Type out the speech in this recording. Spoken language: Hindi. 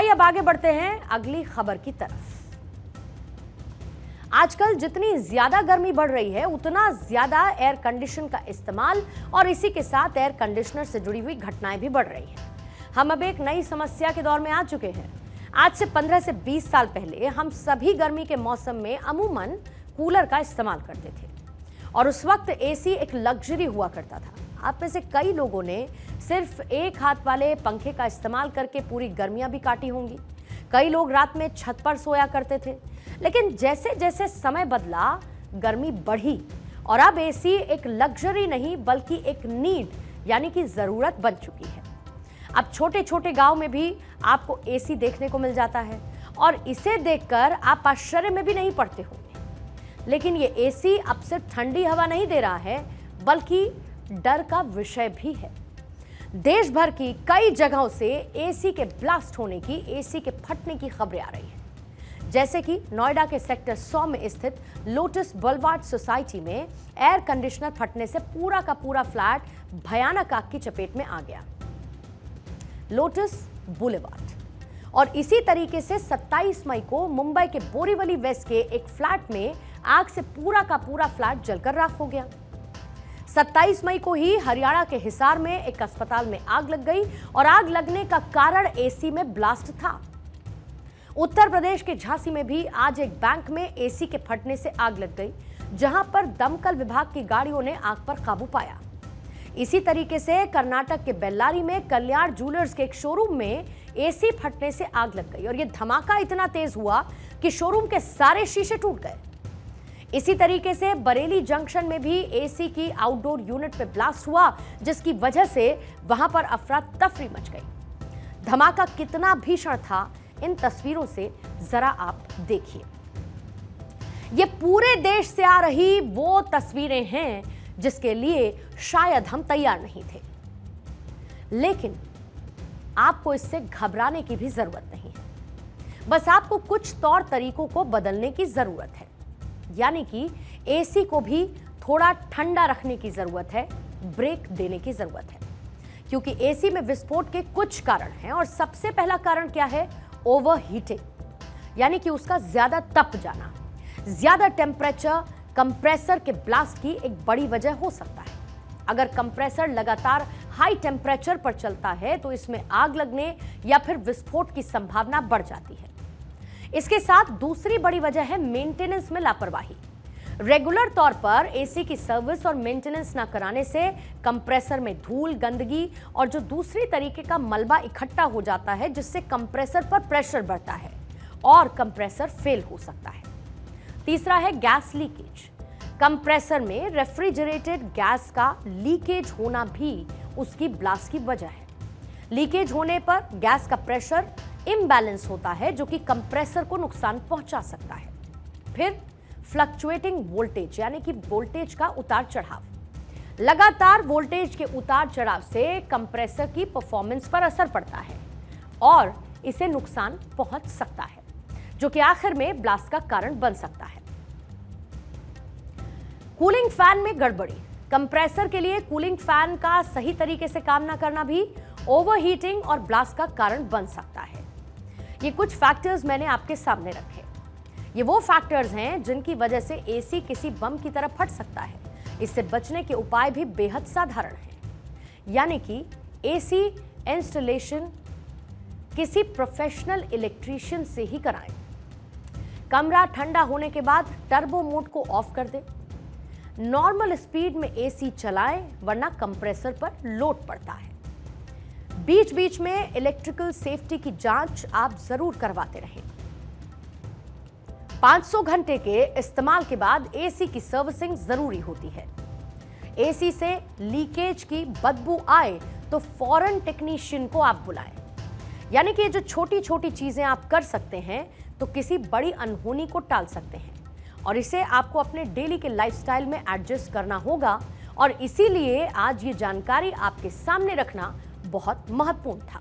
आइए अब आगे बढ़ते हैं अगली खबर की तरफ। आजकल जितनी ज्यादा गर्मी बढ़ रही है उतना ज्यादा एयर कंडीशन का इस्तेमाल और इसी के साथ एयर कंडीशनर से जुड़ी हुई घटनाएं भी बढ़ रही हैं। हम अब एक नई समस्या के दौर में आ चुके हैं। आज से 15 से 20 साल पहले हम सभी गर्मी के मौसम में अमूमन कूलर का इस्तेमाल करते थे और उस वक्त एसी एक लग्जरी हुआ करता था। आप में से कई लोगों ने सिर्फ एक हाथ वाले पंखे का इस्तेमाल करके पूरी गर्मियां भी काटी होंगी। कई लोग रात में छत पर सोया करते थे। लेकिन जैसे जैसे समय बदला गर्मी बढ़ी और अब एसी एक लग्जरी नहीं बल्कि एक नीड यानी कि जरूरत बन चुकी है। अब छोटे छोटे गांव में भी आपको एसी देखने को मिल जाता है और इसे देखकर आप आश्चर्य में भी नहीं पड़ते होंगे। लेकिन ये एसी अब सिर्फ ठंडी हवा नहीं दे रहा है बल्कि डर का विषय भी है। देश भर की कई जगहों से एसी के ब्लास्ट होने की, एसी के फटने की खबरें आ रही हैं। जैसे कि नोएडा के सेक्टर 100 में स्थित लोटस बुलेवार्ड सोसाइटी में एयर कंडीशनर फटने से पूरा का पूरा फ्लैट भयानक आग की चपेट में आ गया। Lotus boulevard. और इसी तरीके से 27 मई को मुंबई के बोरीवली वेस्ट के एक फ्लैट में आग से पूरा का पूरा फ्लैट जलकर राख हो गया। 27 मई को ही हरियाणा के हिसार में एक अस्पताल में आग लग गई और आग लगने का कारण एसी में ब्लास्ट था। उत्तर प्रदेश के झांसी में भी आज एक बैंक में एसी के फटने से आग लग गई, जहां पर दमकल विभाग की गाड़ियों ने आग पर काबू पाया। इसी तरीके से कर्नाटक के बेल्लारी में कल्याण ज्वेलर्स के एक शोरूम में एसी फटने से आग लग गई और यह धमाका इतना तेज हुआ कि शोरूम के सारे शीशे टूट गए। इसी तरीके से बरेली जंक्शन में भी एसी की आउटडोर यूनिट में ब्लास्ट हुआ, जिसकी वजह से वहां पर अफरा तफरी मच गई। धमाका कितना भीषण था, इन तस्वीरों से जरा आप देखिए। ये पूरे देश से आ रही वो तस्वीरें हैं जिसके लिए शायद हम तैयार नहीं थे। लेकिन आपको इससे घबराने की भी जरूरत नहीं है। बस आपको कुछ तौर तरीकों को बदलने की जरूरत है, यानी कि एसी को भी थोड़ा ठंडा रखने की जरूरत है, ब्रेक देने की जरूरत है। क्योंकि एसी में विस्फोट के कुछ कारण हैं और सबसे पहला कारण क्या है? ओवरहीटिंग, यानी कि उसका ज्यादा तप जाना। ज्यादा टेम्परेचर कंप्रेसर के ब्लास्ट की एक बड़ी वजह हो सकता है। अगर कंप्रेसर लगातार हाई टेम्परेचर पर चलता है तो इसमें आग लगने या फिर विस्फोट की संभावना बढ़ जाती है। इसके साथ दूसरी बड़ी वजह है मेंटेनेंस में लापरवाही। रेगुलर तौर पर एसी की सर्विस और मेंटेनेंस ना कराने से कंप्रेसर में धूल, गंदगी और जो दूसरी तरीके का मलबा इकट्ठा हो जाता है, जिससे कंप्रेसर पर प्रेशर बढ़ता है और कंप्रेसर फेल हो सकता है। तीसरा है गैस लीकेज। कंप्रेसर में रेफ्रिजरेटेड गैस का लीकेज होना भी उसकी ब्लास्ट की वजह है। लीकेज होने पर गैस का प्रेशर इम्बैलेंस होता है, जो कि कंप्रेसर को नुकसान पहुंचा सकता है। फिर फ्लक्चुएटिंग वोल्टेज, यानी कि वोल्टेज का उतार चढ़ाव। लगातार वोल्टेज के उतार चढ़ाव से कंप्रेसर की परफॉर्मेंस पर असर पड़ता है और इसे नुकसान पहुंच सकता है, जो कि आखिर में ब्लास्ट का कारण बन सकता है। कूलिंग फैन में गड़बड़ी। कंप्रेसर के लिए कूलिंग फैन का सही तरीके से काम न करना भी ओवरहीटिंग और ब्लास्ट का कारण बन सकता है। ये कुछ फैक्टर्स मैंने आपके सामने रखे। ये वो फैक्टर्स हैं जिनकी वजह से एसी किसी बम की तरह फट सकता है। इससे बचने के उपाय भी बेहद साधारण हैं, यानी कि एसी इंस्टॉलेशन किसी प्रोफेशनल इलेक्ट्रीशियन से ही कराएं। कमरा ठंडा होने के बाद टर्बो मोड को ऑफ कर दें। नॉर्मल स्पीड में एसी चलाएं, वरना कंप्रेसर पर लोड पड़ता है। बीच बीच में इलेक्ट्रिकल सेफ्टी की जांच आप जरूर करवाते रहें। 500 घंटे के इस्तेमाल के बाद एसी की सर्विसिंग जरूरी होती है। एसी से लीकेज की बदबू आए तो फौरन टेक्नीशियन को आप बुलाएं। यानी कि जो छोटी छोटी चीजें आप कर सकते हैं तो किसी बड़ी अनहोनी को टाल सकते हैं और इसे आपको अपने डेली के लाइफस्टाइल में एडजस्ट करना होगा। और इसीलिए आज ये जानकारी आपके सामने रखना बहुत महत्वपूर्ण था।